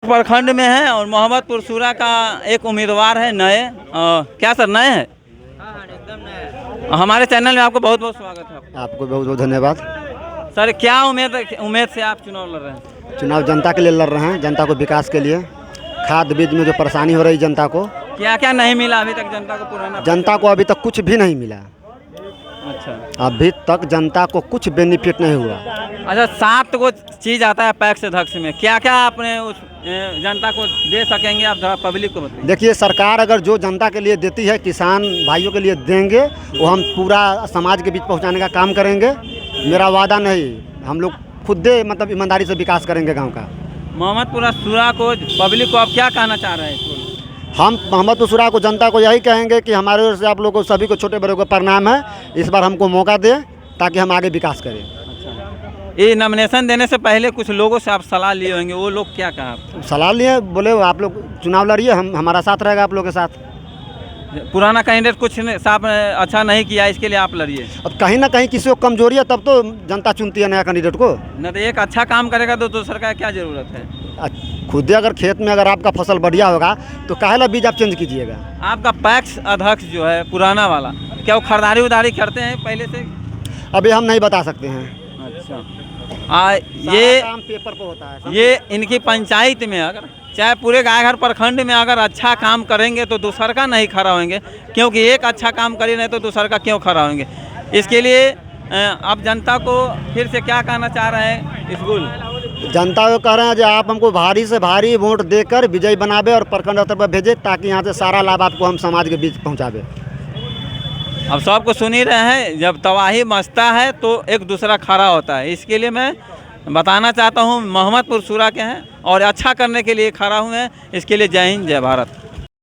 प्रखंड में है और मोहम्मदपुर सूरा का एक उम्मीदवार है नए। क्या सर नए हैं? हाँ, एकदम नए। हमारे चैनल में आपको बहुत बहुत स्वागत है। आपको बहुत बहुत धन्यवाद। सर क्या उम्मीद से आप चुनाव लड़ रहे हैं? चुनाव जनता के लिए लड़ रहे हैं, जनता को विकास के लिए। खाद बीज में जो परेशानी हो रही जनता को, क्या क्या नहीं मिला अभी तक जनता को? पुराना जनता को अभी तक कुछ भी नहीं मिला। अच्छा, अभी तक जनता को कुछ बेनिफिट नहीं हुआ। अच्छा 7 को चीज़ आता है पैक्स अध्यक्ष में, क्या क्या आपने उस जनता को दे सकेंगे? आप जरा पब्लिक को बताइए। देखिए, सरकार अगर जो जनता के लिए देती है, किसान भाइयों के लिए देंगे, वो हम पूरा समाज के बीच पहुंचाने का काम करेंगे। मेरा वादा नहीं, हम लोग खुद मतलब ईमानदारी से विकास करेंगे गांव का। मोहम्मदपुर सूरा को पब्लिक को आप क्या कहना चाह रहे हैं? हम मोहम्मदपुर सूरा को जनता को यही कहेंगे कि हमारे ओर से आप लोगों को सभी को छोटे बड़े को प्रणाम है। इस बार हमको मौका दें ताकि हम आगे विकास करें। ये नॉमिनेशन देने से पहले कुछ लोगों से आप सलाह लिए होंगे, वो लोग क्या कहा? सलाह लिए, बोले आप लोग चुनाव लड़िए, हम हमारा साथ रहेगा आप लोग के साथ। पुराना कैंडिडेट कुछ साफ अच्छा नहीं किया, इसके लिए आप लड़िए। अब कहीं ना कहीं किसी को कमजोरी है, तब तो जनता चुनती है नया कैंडिडेट को। न तो एक अच्छा काम करेगा तो दूसर का क्या जरूरत है? खुद अगर खेत में अगर आपका फसल बढ़िया होगा तो काहेला बीज आप चेंज कीजिएगा। आपका पैक्स अध्यक्ष जो है पुराना वाला, क्या वो खरीदारी उदारी करते हैं पहले से? अभी हम नहीं बता सकते हैं। अच्छा, ये काम पेपर पे होता है। ये इनकी पंचायत में अगर चाहे पूरे गायघर प्रखंड में अगर अच्छा काम करेंगे तो दूसर का नहीं खड़ा होंगे, क्योंकि एक अच्छा काम करे नहीं तो दूसर का क्यों खड़ा होंगे? इसके लिए आप जनता को फिर से क्या कहना चाह रहे हैं? स्कूल जनता को कह रहे हैं कि आप हमको भारी से भारी वोट देकर विजयी बनावे और प्रखंड स्तर पर भेजे, ताकि यहाँ से सारा लाभ आपको हम समाज के बीच पहुँचावे। अब सबको सुन ही रहे हैं, जब तबाही मचता है तो एक दूसरा खड़ा होता है। इसके लिए मैं बताना चाहता हूँ मोहम्मदपुर सूरा के हैं और अच्छा करने के लिए खड़ा हुए हैं। इसके लिए जय हिंद, जय भारत।